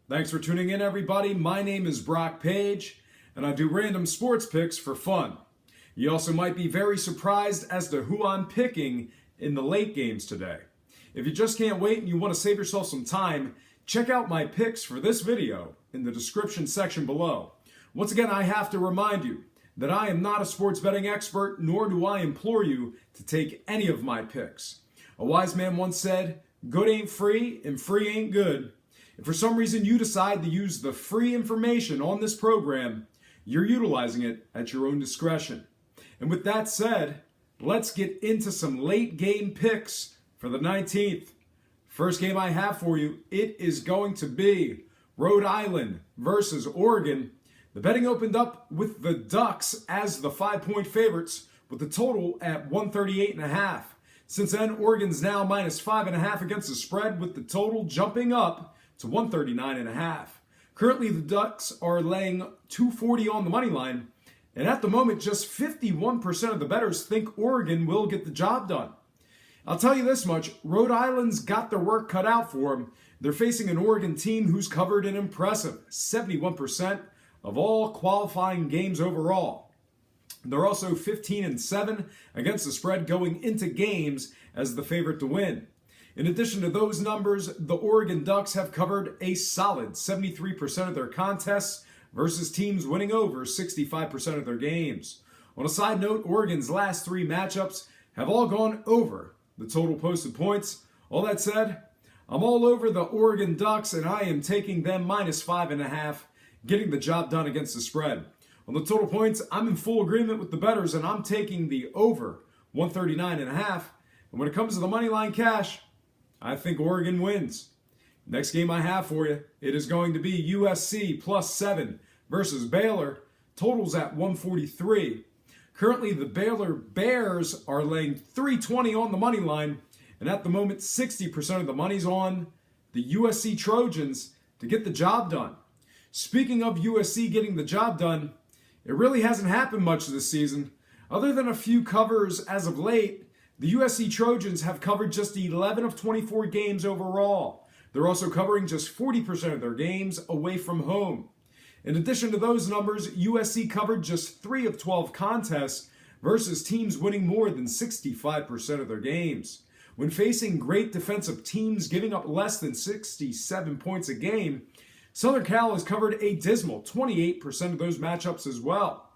Thanks for tuning in, everybody. My name is Brock Page, and I do random sports picks for fun. You also might be very surprised as to who I'm picking in the late games today. If you just can't wait and you want to save yourself some time, check out my picks for this video in the description section below. Once again, I have to remind you that I am not a sports betting expert, nor do I implore you to take any of my picks. A wise man once said, "Good ain't free, and free ain't good." If for some reason you decide to use the free information on this program, you're utilizing it at your own discretion. And with that said, let's get into some late game picks for the 19th. First game I have for you, it is going to be Rhode Island versus Oregon. The betting opened up with the Ducks as the 5-point favorites with the total at 138.5. Since then, Oregon's now minus 5.5 against the spread with the total jumping up to 139.5. Currently, the Ducks are laying 240 on the money line, and at the moment, just 51% of the bettors think Oregon will get the job done. I'll tell you this much, Rhode Island's got their work cut out for them. They're facing an Oregon team who's covered an impressive 71% of all qualifying games overall. They're also 15-7 against the spread going into games as the favorite to win. In addition to those numbers, the Oregon Ducks have covered a solid 73% of their contests versus teams winning over 65% of their games. On a side note, Oregon's last 3 matchups have all gone over the total posted points. All that said, I'm all over the Oregon Ducks, and I am taking them minus 5.5, getting the job done against the spread. On the total points, I'm in full agreement with the bettors, and I'm taking the over 139.5. And when it comes to the money line cash, I think Oregon wins. Next game I have for you, it is going to be USC plus 7 versus Baylor. Totals at 143. Currently, the Baylor Bears are laying 320 on the money line, and at the moment, 60% of the money's on the USC Trojans to get the job done. Speaking of USC getting the job done, it really hasn't happened much this season. Other than a few covers as of late, the USC Trojans have covered just 11 of 24 games overall. They're also covering just 40% of their games away from home. In addition to those numbers, USC covered just 3 of 12 contests versus teams winning more than 65% of their games. When facing great defensive teams giving up less than 67 points a game, Southern Cal has covered a dismal 28% of those matchups as well.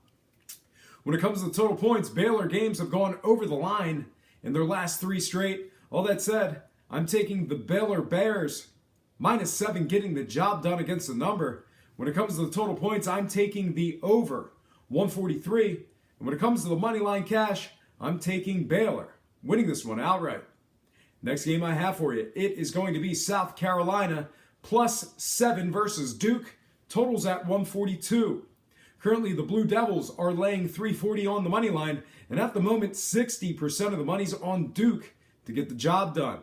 When it comes to the total points, Baylor games have gone over the line in their last 3 straight. All that said, I'm taking the Baylor Bears minus 7 getting the job done against the number. When it comes to the total points, I'm taking the over 143. And when it comes to the money line cash, I'm taking Baylor, winning this one outright. Next game I have for you, it is going to be South Carolina plus 7 versus Duke. Totals at 142. Currently, the Blue Devils are laying 340 on the money line, and at the moment, 60% of the money's on Duke to get the job done.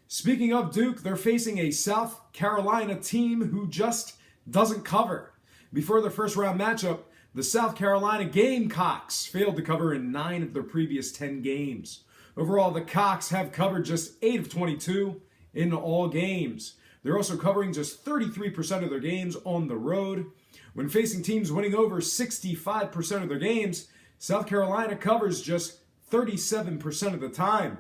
Speaking of Duke, they're facing a South Carolina team who just doesn't cover. Before their first round matchup, the South Carolina Gamecocks failed to cover in 9 of their previous 10 games. Overall, the Cocks have covered just 8 of 22 in all games. They're also covering just 33% of their games on the road. When facing teams winning over 65% of their games, South Carolina covers just 37% of the time.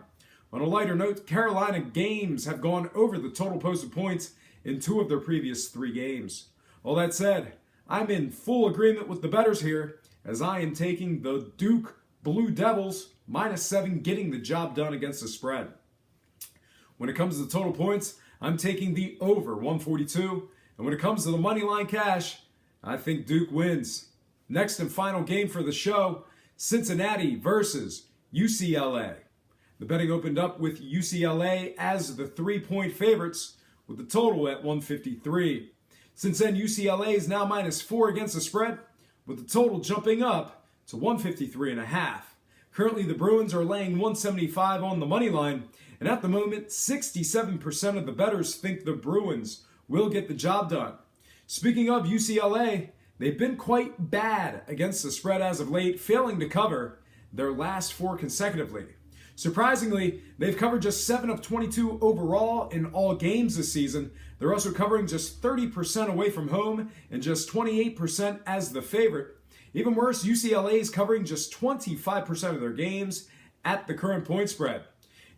On a lighter note, Carolina games have gone over the total posted points in 2 of their previous 3 games. All that said, I'm in full agreement with the bettors here, as I am taking the Duke Blue Devils minus 7 getting the job done against the spread. When it comes to the total points, I'm taking the over 142. And when it comes to the money line cash, I think Duke wins. Next and final game for the show, Cincinnati versus UCLA. The betting opened up with UCLA as the 3-point favorites with the total at 153. Since then, UCLA is now minus 4 against the spread with the total jumping up to 153.5. Currently, the Bruins are laying 175 on the money line, and at the moment, 67% of the bettors think the Bruins will get the job done. Speaking of UCLA, they've been quite bad against the spread as of late, failing to cover their last 4 consecutively. Surprisingly, they've covered just 7 of 22 overall in all games this season. They're also covering just 30% away from home and just 28% as the favorite. Even worse, UCLA is covering just 25% of their games at the current point spread.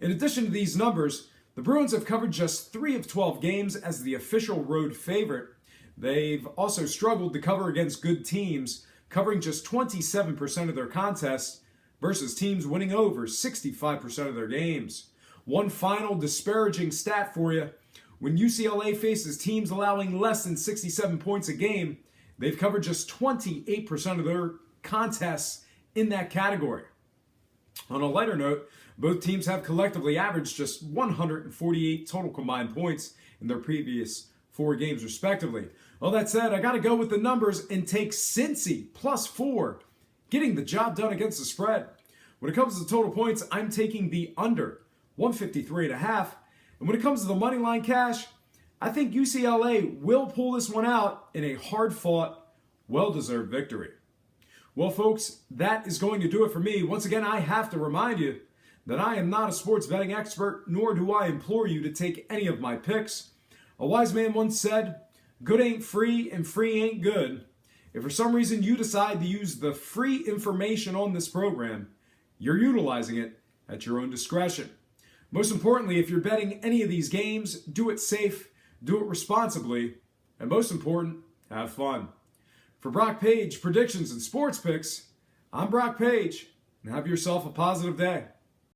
In addition to these numbers, the Bruins have covered just 3 of 12 games as the official road favorite. They've also struggled to cover against good teams, covering just 27% of their contests versus teams winning over 65% of their games. One final disparaging stat for you. When UCLA faces teams allowing less than 67 points a game, they've covered just 28% of their contests in that category. On a lighter note, both teams have collectively averaged just 148 total combined points in their previous 4 games respectively. All that said, I got to go with the numbers and take CINCY +4, getting the job done against the spread. When it comes to total points, I'm taking the under, 153.5. And when it comes to the money line cash, I think UCLA will pull this one out in a hard-fought, well-deserved victory. Well, folks, that is going to do it for me. Once again, I have to remind you that I am not a sports betting expert, nor do I implore you to take any of my picks. A wise man once said, "Good ain't free and free ain't good." If for some reason you decide to use the free information on this program, you're utilizing it at your own discretion. Most importantly, if you're betting any of these games, do it safe, do it responsibly, and most important, have fun. For Brock Page Predictions and Sports Picks, I'm Brock Page, and have yourself a positive day.